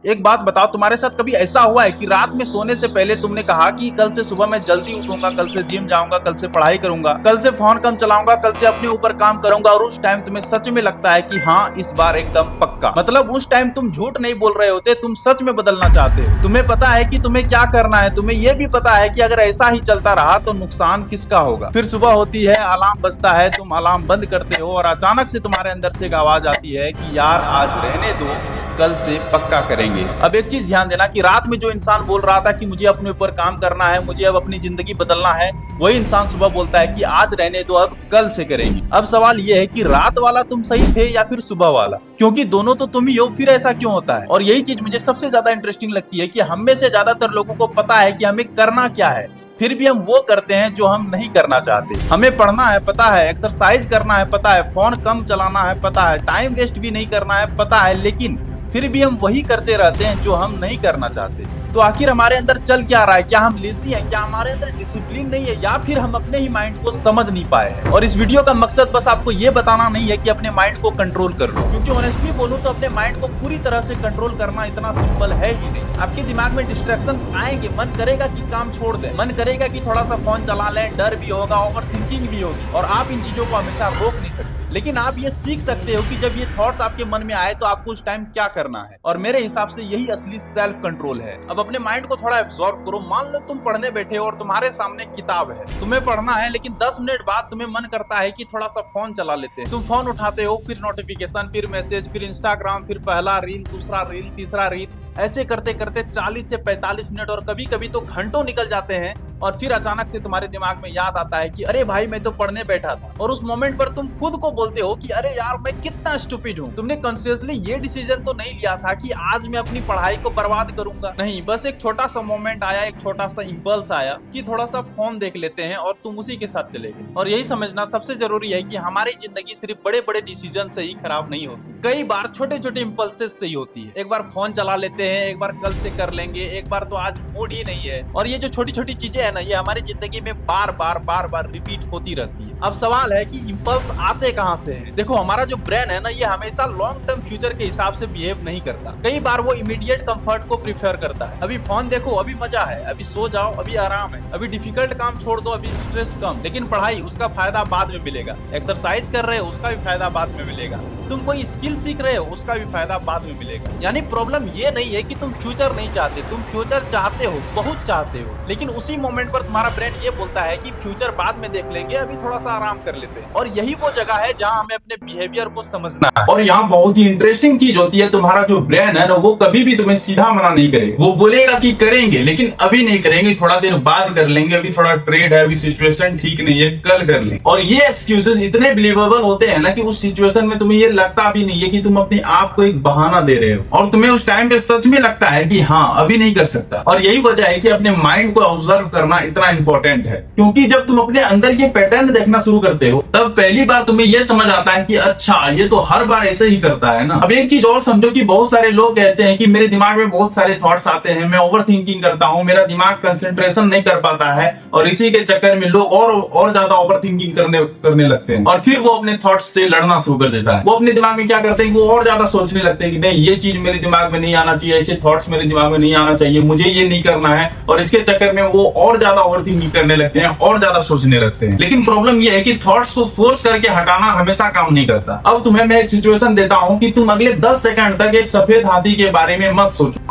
एक बात बताओ, तुम्हारे साथ कभी ऐसा हुआ है कि रात में सोने से पहले तुमने कहा कि कल से सुबह मैं जल्दी उठूंगा, कल से जिम जाऊंगा, कल से पढ़ाई करूंगा, कल से फोन कम चलाऊंगा, कल से अपने ऊपर काम करूंगा, और उस टाइम तुम्हें सच में लगता है कि हाँ इस बार एकदम पक्का। मतलब उस टाइम तुम झूठ नहीं बोल रहे होते, तुम सच में बदलना चाहते हो। तुम्हें पता है कि तुम्हें क्या करना है, तुम्हें यह भी पता है कि अगर ऐसा ही चलता रहा तो नुकसान किसका होगा। फिर सुबह होती है, अलार्म बजता है, तुम अलार्म बंद करते हो और अचानक से तुम्हारे अंदर से एक आवाज आती है कि यार आज रहने दो, कल से पक्का करेंगे। अब एक चीज ध्यान देना कि रात में जो इंसान बोल रहा था कि मुझे अपने ऊपर काम करना है, मुझे अब अपनी जिंदगी बदलना है, वही इंसान सुबह बोलता है कि आज रहने दो, अब कल से करेंगे। अब सवाल ये है कि रात वाला तुम सही थे या फिर सुबह वाला, क्योंकि दोनों तो तुम ही हो। फिर ऐसा क्यों होता है? और यही चीज मुझे सबसे ज्यादा इंटरेस्टिंग लगती है कि हम में से ज्यादातर लोगों को पता है कि हमें करना क्या है, फिर भी हम वो करते हैं जो हम नहीं करना चाहते। हमें पढ़ना है पता है, एक्सरसाइज करना है पता है, फोन कम चलाना है पता है, टाइम वेस्ट भी नहीं करना है पता है, लेकिन फिर भी हम वही करते रहते हैं जो हम नहीं करना चाहते। तो आखिर हमारे अंदर चल क्या रहा है? क्या हम लेजी हैं? क्या हमारे अंदर डिसिप्लिन नहीं है? या फिर हम अपने ही माइंड को समझ नहीं पाए हैं? और इस वीडियो का मकसद बस आपको ये बताना नहीं है कि अपने माइंड को कंट्रोल कर लो, क्योंकि ऑनेस्टली बोलूं तो अपने माइंड को पूरी तरह से कंट्रोल करना इतना सिंपल है ही नहीं। आपके दिमाग में डिस्ट्रैक्शंस आएंगे, मन करेगा कि काम छोड़ दें, मन करेगा कि थोड़ा सा फोन चला लें, डर भी होगा, ओवर थिंकिंग भी होगी, और आप इन चीजों को हमेशा रोक नहीं सकते। लेकिन आप ये सीख सकते हो कि जब ये थॉट्स आपके मन में आए तो आपको उस टाइम क्या करना है। और मेरे हिसाब से यही असली सेल्फ कंट्रोल है। अब अपने माइंड को थोड़ा एब्जॉर्ब करो। मान लो तुम पढ़ने बैठे हो और तुम्हारे सामने किताब है, तुम्हें पढ़ना है, लेकिन 10 मिनट बाद तुम्हें मन करता है कि थोड़ा सा फोन चला लेते हैं। तुम फोन उठाते हो, फिर नोटिफिकेशन, फिर मैसेज, फिर इंस्टाग्राम, फिर पहला रील, दूसरा रील, तीसरा रील, ऐसे करते करते 40 से 45 मिनट और कभी कभी तो घंटों निकल जाते हैं। और फिर अचानक से तुम्हारे दिमाग में याद आता है कि अरे भाई मैं तो पढ़ने बैठा था। और उस मोमेंट पर तुम खुद को बोलते हो कि अरे यार मैं कितना स्टूपिड हूँ। तुमने कॉन्शियसली ये डिसीजन तो नहीं लिया था कि आज मैं अपनी पढ़ाई को बर्बाद करूंगा, नहीं, बस एक छोटा सा मोमेंट आया, एक छोटा सा इंपल्स आया कि थोड़ा सा फोन देख लेते हैं, और तुम उसी के साथ चले गए। और यही समझना सबसे जरूरी है कि हमारी जिंदगी सिर्फ बड़े बड़े डिसीजन से ही खराब नहीं होती, कई बार छोटे छोटे इंपल्सेस से ही होती है। एक बार फोन चला लेते हैं, एक बार कल से कर लेंगे, एक बार तो आज मूड ही नहीं है। और ये जो छोटी छोटी चीजें है ना, ये हमारी जिंदगी में बार बार रिपीट होती रहती है। अब सवाल है कि इंपल्स आते कहां से हैं? देखो, हमारा जो ब्रेन है ना, ये हमेशा लॉन्ग टर्म फ्यूचर के हिसाब से बिहेव नहीं करता। कई बार वो इमीडिएट कंफर्ट को प्रीफर करता है। अभी फोन देखो, अभी मजा है, अभी सो जाओ, अभी आराम है, अभी डिफिकल्ट काम छोड़ दो, अभी स्ट्रेस कम। लेकिन पढ़ाई, उसका फायदा बाद में मिलेगा। एक्सरसाइज कर रहे हो, उसका भी फायदा बाद में मिलेगा। तुम कोई स्किल सीख रहे हो, उसका भी फायदा बाद में मिलेगा। यानी प्रॉब्लम ये नहीं है कि तुम फ्यूचर नहीं चाहते, तुम फ्यूचर चाहते हो, बहुत चाहते हो, लेकिन उसी मोमेंट पर तुम्हारा ब्रेन ये बोलता है कि फ्यूचर बाद में देख लेंगे, अभी थोड़ा सा आराम कर लेते हैं। और यही वो जगह है जहां हमें अपने बिहेवियर को समझना है। और यहाँ बहुत ही इंटरेस्टिंग चीज होती है, तुम्हारा जो ब्रेन है ना, वो कभी भी तुम्हें सीधा मना नहीं करेगा। वो बोलेगा कि करेंगे, लेकिन अभी नहीं करेंगे, थोड़ा देर बाद कर लेंगे, अभी थोड़ा ट्रेड है, अभी सिचुएशन ठीक नहीं है, कल कर लेंगे। और ये एक्सक्यूजेस इतने बिलीवेबल होते हैं ना कि उस सिचुएशन में तुम्हें ये लगता भी नहीं है कि तुम अपने आप को एक बहाना दे रहे हो, और तुम्हें उस टाइम पे सच में लगता है कि हाँ अभी नहीं कर सकता। और यही वजह है कि अपने माइंड को ऑब्जर्व करना इतना इंपॉर्टेंट है, क्योंकि जब तुम अपने अंदर ये पैटर्न देखना शुरू करते हो, तब पहली बार तुम्हें ये समझ आता है कि अच्छा ये तो हर बार ऐसे ही करता है ना। अब एक चीज और समझो कि बहुत सारे लोग कहते हैं कि मेरे दिमाग में बहुत सारे थॉट्स आते हैं, मैं ओवर थिंकिंग करता हूँ, मेरा दिमाग कंसंट्रेशन नहीं कर पाता है, और इसी के चक्कर में लोग और ज्यादा ओवर थिंकिंग करने लगते हैं, और फिर वो अपने थॉट्स से लड़ना शुरू कर देता है। वो अपने दिमाग में क्या करते हैं, वो और ज्यादा सोचने लगते हैं कि नहीं ये चीज मेरे दिमाग में नहीं आना चाहिए, ऐसे थॉट्स मेरे दिमाग में नहीं आना चाहिए, मुझे ये नहीं करना है, और इसके चक्कर में वो और ज्यादा ओवर थिंकिंग करने लगते हैं, और ज्यादा सोचने लगते हैं। लेकिन प्रॉब्लम ये है कि थॉट्स को फोर्स करके हटाना हमेशा काम नहीं करता। अब तुम्हें मैं एक सिचुएशन देता हूं कि तुम अगले 10 सेकंड तक एक सफेद हाथी के बारे में मत सोचो।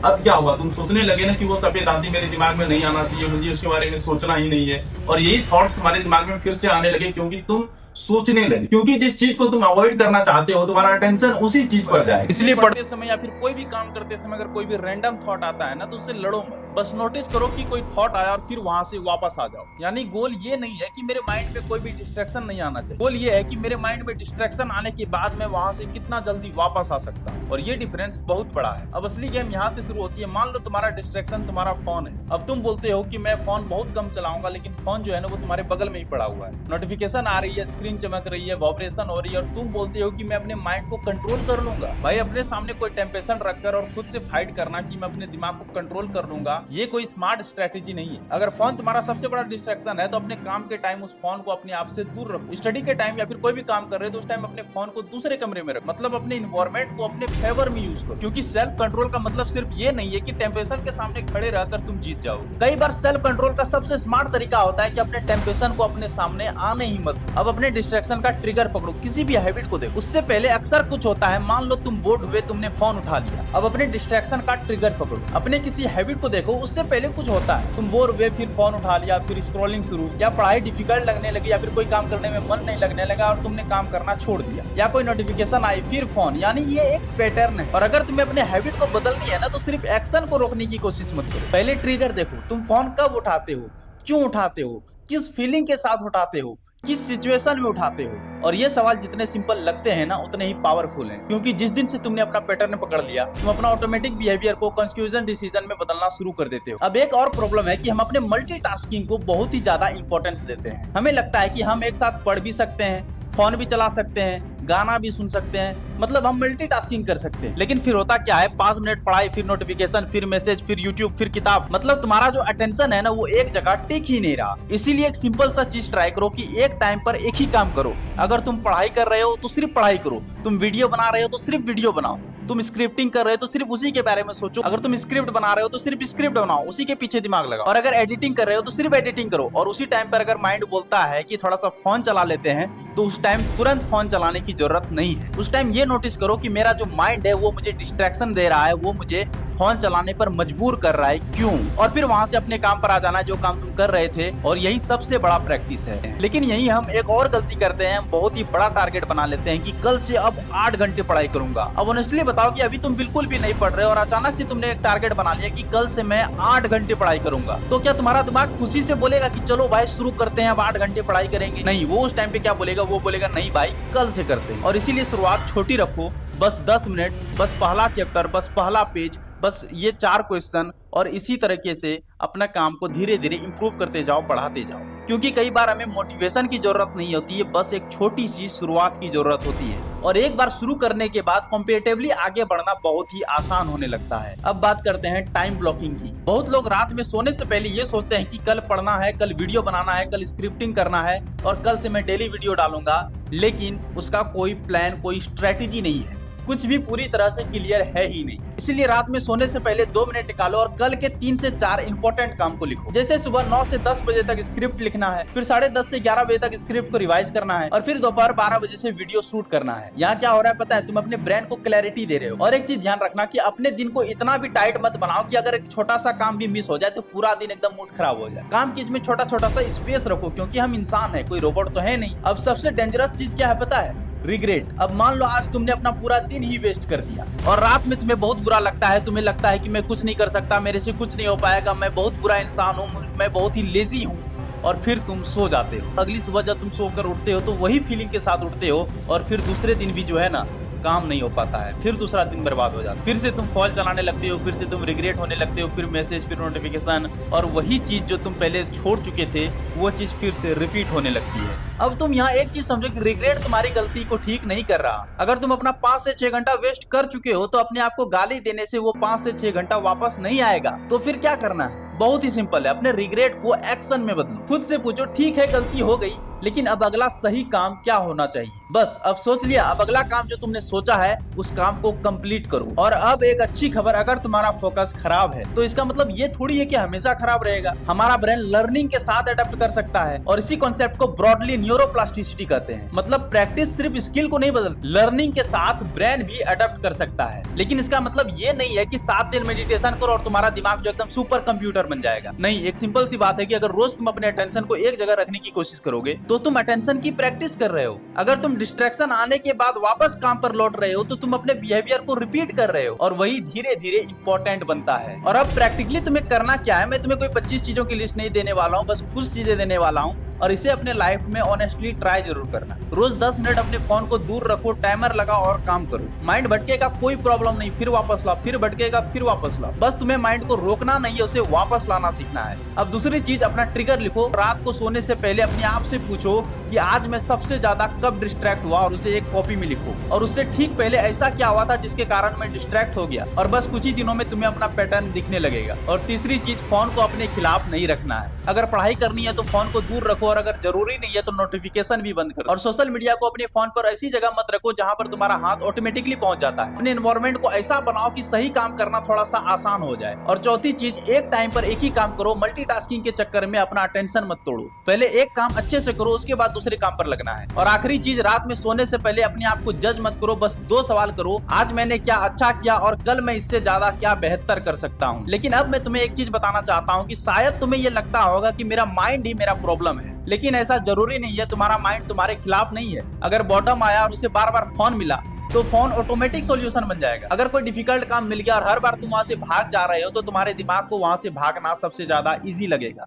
अब क्या हुआ, तुम सोचने लगे ना कि वो सफेद हाथी मेरे दिमाग में नहीं आना चाहिए, मुझे उसके बारे में सोचना ही नहीं है, और यही थॉट्स तुम्हारे दिमाग में फिर से आने लगे क्योंकि तुम सोचने लगे। क्योंकि जिस चीज को तुम अवॉइड करना चाहते हो, तुम्हारा अटेंशन उसी चीज पर जाए। इसलिए पढ़ते समय या फिर कोई भी काम करते समय अगर कोई भी रैंडम थॉट आता है ना, तो उससे लड़ो मत। बस नोटिस करो कि कोई थॉट आया और फिर वहां से वापस आ जाओ। यानी गोल ये नहीं है कि मेरे माइंड में कोई भी डिस्ट्रैक्शन नहीं आना चाहिए, गोल ये है कि मेरे माइंड में डिस्ट्रैक्शन आने के बाद मैं वहां से कितना जल्दी वापस आ सकता हूँ। और ये डिफरेंस बहुत बड़ा है। अब असली गेम यहाँ से शुरू होती है। मान लो तुम्हारा डिस्ट्रैक्शन तुम्हारा फोन है। अब तुम बोलते हो कि मैं फोन बहुत कम चलाऊंगा, लेकिन फोन जो है ना वो तुम्हारे बगल में ही पड़ा हुआ है, नोटिफिकेशन आ रही है, स्क्रीन चमक रही है, वाइब्रेशन हो रही है, और तुम बोलते हो कि मैं अपने माइंड को कंट्रोल कर लूंगा। भाई अपने सामने कोई टेम्परेचर रखकर और खुद से फाइट करना कि मैं अपने दिमाग को कंट्रोल कर लूंगा, ये कोई स्मार्ट स्ट्रेटेजी नहीं है। अगर फोन तुम्हारा सबसे बड़ा डिस्ट्रैक्शन है तो अपने काम के टाइम उस फोन को अपने आप से दूर रखो। स्टडी के टाइम या फिर कोई भी काम कर रहे हो तो उस टाइम अपने फोन को दूसरे कमरे में रखो, मतलब अपने इन्वायरमेंट को अपने फेवर में यूज करो। क्योंकि सेल्फ कंट्रोल का मतलब सिर्फ ये नहीं है कि टेम्परेचर के सामने खड़े रहकर तुम जीत जाओ। कई बार सेल्फ कंट्रोल का सबसे स्मार्ट तरीका होता है कि अपने टेम्परेचर को अपने सामने आने ही मत। अब अपने डिस्ट्रैक्शन का ट्रिगर पकड़ो, किसी भी हैबिट को देखो। उससे पहले अक्सर कुछ होता है, मान लो तुम बोर्ड हुए, तुमने फोन उठा लिया। अब अपने डिस्ट्रैक्शन का ट्रिगर पकड़ो, अपने किसी हैबिट को देखो। उससे पहले कुछ होता है, तुम बोर हुए, फिर फोन उठा लिया, फिर स्क्रॉलिंग शुरू, या पढ़ाई डिफिकल्ट लगने लगी, या फिर कोई काम करने में मन नहीं लगने लगा और तुमने काम करना छोड़ दिया, या कोई नोटिफिकेशन आई फिर फोन। यानी ये एक पैटर्न है। और अगर तुम्हें अपने हैबिट को बदलनी है ना तो सिर्फ एक्शन को रोकने की कोशिश मत करो, पहले ट्रिगर देखो। तुम फोन कब उठाते हो, क्यों उठाते हो, किस फीलिंग के साथ उठाते हो, किस सिचुएशन में उठाते हो। और ये सवाल जितने सिंपल लगते हैं ना उतने ही पावरफुल हैं, क्योंकि जिस दिन से तुमने अपना पैटर्न पकड़ लिया, तुम अपना ऑटोमेटिक बिहेवियर को कंफ्यूजन डिसीजन में बदलना शुरू कर देते हो। अब एक और प्रॉब्लम है कि हम अपने मल्टीटास्किंग को बहुत ही ज्यादा इंपॉर्टेंस देते हैं। हमें लगता है कि हम एक साथ पढ़ भी सकते हैं, फोन भी चला सकते हैं, गाना भी सुन सकते हैं, मतलब हम मल्टीटास्किंग कर सकते हैं। लेकिन फिर होता क्या है, 5 मिनट पढ़ाई, फिर नोटिफिकेशन, फिर मैसेज, फिर यूट्यूब, फिर किताब। मतलब तुम्हारा जो अटेंशन है ना वो एक जगह टिक ही नहीं रहा। इसीलिए एक सिंपल सा चीज ट्राई करो कि एक टाइम पर एक ही काम करो। अगर तुम पढ़ाई कर रहे हो तो सिर्फ पढ़ाई करो, तुम वीडियो बना रहे हो तो सिर्फ वीडियो बनाओ, तुम स्क्रिप्टिंग कर रहे हो तो सिर्फ उसी के बारे में सोचो, अगर तुम स्क्रिप्ट बना रहे हो तो सिर्फ स्क्रिप्ट बनाओ, उसी के पीछे दिमाग लगाओ। और अगर एडिटिंग कर रहे हो तो सिर्फ एडिटिंग करो। और उसी टाइम पर अगर माइंड बोलता है कि थोड़ा सा फोन चला लेते हैं तो उस टाइम तुरंत फोन चलाने की जरूरत नहीं है। उस टाइम ये नोटिस करो कि मेरा जो माइंड है वो मुझे डिस्ट्रैक्शन दे रहा है, वो मुझे फोन चलाने पर मजबूर कर रहा है, क्यों। और फिर वहां से अपने काम पर आ जाना है, जो काम तुम कर रहे थे। और यही सबसे बड़ा प्रैक्टिस है। लेकिन यही हम एक और गलती करते हैं, हम बहुत ही बड़ा टारगेट बना लेते हैं कि कल से अब 8 घंटे पढ़ाई करूंगा। अब ऑनेस्टली बताओ कि अभी तुम बिल्कुल भी नहीं पढ़ रहे हो और अचानक से तुमने एक टारगेट बना लिया कि कल से मैं 8 घंटे पढ़ाई करूंगा। तो क्या तुम्हारा दिमाग खुशी से बोलेगा कि चलो भाई शुरू करते हैं, अब 8 घंटे पढ़ाई करेंगे? नहीं, वो उस टाइम पे क्या बोलेगा, वो बोलेगा नहीं भाई कल से करते हैं। और इसीलिए शुरुआत छोटी रखो, बस 10 मिनट, बस पहला चैप्टर, बस पहला पेज, बस ये 4 क्वेश्चन। और इसी तरीके से अपना काम को धीरे धीरे इंप्रूव करते जाओ, बढ़ाते जाओ। क्योंकि कई बार हमें मोटिवेशन की जरूरत नहीं होती है, बस एक छोटी सी शुरुआत की जरूरत होती है। और एक बार शुरू करने के बाद कंपैरेटिवली आगे बढ़ना बहुत ही आसान होने लगता है। अब बात करते हैं टाइम ब्लॉकिंग की। बहुत लोग रात में सोने से पहले ये सोचते हैं कि कल पढ़ना है, कल वीडियो बनाना है, कल स्क्रिप्टिंग करना है और कल से मैं डेली वीडियो डालूंगा। लेकिन उसका कोई प्लान, कोई स्ट्रेटेजी नहीं है, कुछ भी पूरी तरह से क्लियर है ही नहीं। इसलिए रात में सोने से पहले 2 मिनट निकालो और कल के 3 से 4 इंपॉर्टेंट काम को लिखो। जैसे सुबह 9 से 10 बजे तक स्क्रिप्ट लिखना है, फिर 10:30 से 11 बजे तक स्क्रिप्ट को रिवाइज करना है और फिर दोपहर 12 बजे से वीडियो शूट करना है। यहाँ क्या हो रहा है पता है, तुम अपने ब्रेन को क्लैरिटी दे रहे हो। और एक चीज ध्यान रखना कि अपने दिन को इतना भी टाइट मत बनाओ कि अगर एक छोटा सा काम भी मिस हो जाए तो पूरा दिन एकदम मूड खराब हो जाए। काम की इसमें छोटा छोटा सा स्पेस रखो, क्योंकि हम इंसान है, कोई रोबोट तो है नहीं। अब सबसे डेंजरस चीज क्या है पता है, रिग्रेट। अब मान लो आज तुमने अपना पूरा दिन ही वेस्ट कर दिया और रात में तुम्हें बहुत बुरा लगता है, तुम्हें लगता है कि मैं कुछ नहीं कर सकता, मेरे से कुछ नहीं हो पाएगा, मैं बहुत बुरा इंसान हूँ, मैं बहुत ही लेजी हूँ। और फिर तुम सो जाते हो। अगली सुबह जब तुम सोकर उठते हो तो वही फीलिंग के साथ उठते हो और फिर दूसरे दिन भी जो है ना काम नहीं हो पाता है, फिर दूसरा दिन बर्बाद हो जाता है। फिर से तुम कॉल चलाने लगते हो, फिर से तुम रिग्रेट होने लगते हो, फिर मैसेज, फिर नोटिफिकेशन, और वही चीज जो तुम पहले छोड़ चुके थे वो चीज फिर से रिपीट होने लगती है। अब तुम यहाँ एक चीज समझो कि रिग्रेट तुम्हारी गलती को ठीक नहीं कर रहा। अगर तुम अपना 5 से 6 घंटा वेस्ट कर चुके हो तो अपने आप को गाली देने से वो 5 से 6 घंटा वापस नहीं आएगा। तो फिर क्या करना है, बहुत ही सिंपल है, अपने रिग्रेट को एक्शन में बदलो। खुद से पूछो ठीक है गलती हो गई, लेकिन अब अगला सही काम क्या होना चाहिए। बस अब सोच लिया, अब अगला काम जो तुमने सोचा है उस काम को कंप्लीट करो। और अब एक अच्छी खबर, अगर तुम्हारा फोकस खराब है तो इसका मतलब ये थोड़ी है कि हमेशा खराब रहेगा। हमारा ब्रेन लर्निंग के साथ अडेप्ट कर सकता है और इसी कॉन्सेप्ट को ब्रॉडली न्यूरोप्लास्टिसिटी कहते हैं। मतलब प्रैक्टिस सिर्फ स्किल को नहीं बदलती, लर्निंग के साथ ब्रेन भी अडेप्ट कर सकता है। लेकिन इसका मतलब ये नहीं है कि 7 दिन मेडिटेशन करो और तुम्हारा दिमाग जो एकदम सुपर कंप्यूटर बन जाएगा। नहीं, एक सिंपल सी बात है कि अगर रोज तुम अपने अटेंशन को एक जगह रखने की कोशिश करोगे तो तुम अटेंशन की प्रैक्टिस कर रहे हो। अगर तुम डिस्ट्रैक्शन आने के बाद वापस काम पर लौट रहे हो तो तुम अपने बिहेवियर को रिपीट कर रहे हो और वही धीरे धीरे इंपॉर्टेंट बनता है। और अब प्रैक्टिकली तुम्हें करना क्या है, मैं तुम्हें कोई 25 चीजों की लिस्ट नहीं देने वाला हूँ, बस कुछ चीजें देने वाला हूँ और इसे अपने लाइफ में ऑनेस्टली ट्राई जरूर करना। रोज 10 मिनट अपने फोन को दूर रखो, टाइमर लगाओ और काम करो। माइंड भटकेगा कोई प्रॉब्लम नहीं, फिर वापस लाओ, फिर भटकेगा फिर वापस लाओ। बस तुम्हें माइंड को रोकना नहीं है, उसे वापस लाना सीखना है। अब दूसरी चीज, अपना ट्रिगर लिखो। रात को सोने से पहले अपने आप से पूछो कि आज मैं सबसे ज्यादा कब डिस्ट्रैक्ट हुआ और उसे एक कॉपी में लिखो, और उससे ठीक पहले ऐसा क्या हुआ था जिसके कारण मैं डिस्ट्रैक्ट हो गया, और बस कुछ ही दिनों में तुम्हें अपना पैटर्न दिखने लगेगा। और तीसरी चीज, फोन को अपने खिलाफ नहीं रखना है। अगर पढ़ाई करनी है तो फोन को दूर रखो, और अगर जरूरी नहीं है तो नोटिफिकेशन भी बंद करो। और सोशल मीडिया को अपने फोन पर ऐसी जगह मत रखो जहां पर तुम्हारा हाथ ऑटोमेटिकली पहुंच जाता है। अपने एनवायरनमेंट को ऐसा बनाओ कि सही काम करना थोड़ा सा आसान हो जाए। और चौथी चीज, एक टाइम पर एक ही काम करो। मल्टीटास्किंग के चक्कर में अपना अटेंशन मत तोड़ो। पहले एक काम अच्छे से करो, उसके बाद दूसरे काम पर लगना है। और आखिरी चीज, रात में सोने से पहले अपने आप को जज मत करो। बस 2 सवाल करो, आज मैंने क्या अच्छा किया और कल मैं इससे ज्यादा क्या बेहतर कर सकता हूँ। लेकिन अब मैं तुम्हें एक चीज बताना चाहता हूँ कि शायद तुम्हें ये लगता होगा कि मेरा माइंड ही मेरा प्रॉब्लम है, लेकिन ऐसा जरूरी नहीं है। तुम्हारा माइंड तुम्हारे खिलाफ नहीं है। अगर बॉटम आया और उसे बार बार फोन मिला तो फोन ऑटोमेटिक सॉल्यूशन बन जाएगा। अगर कोई डिफिकल्ट काम मिल गया और हर बार तुम वहां से भाग जा रहे हो तो तुम्हारे दिमाग को वहां से भागना सबसे ज्यादा इजी लगेगा।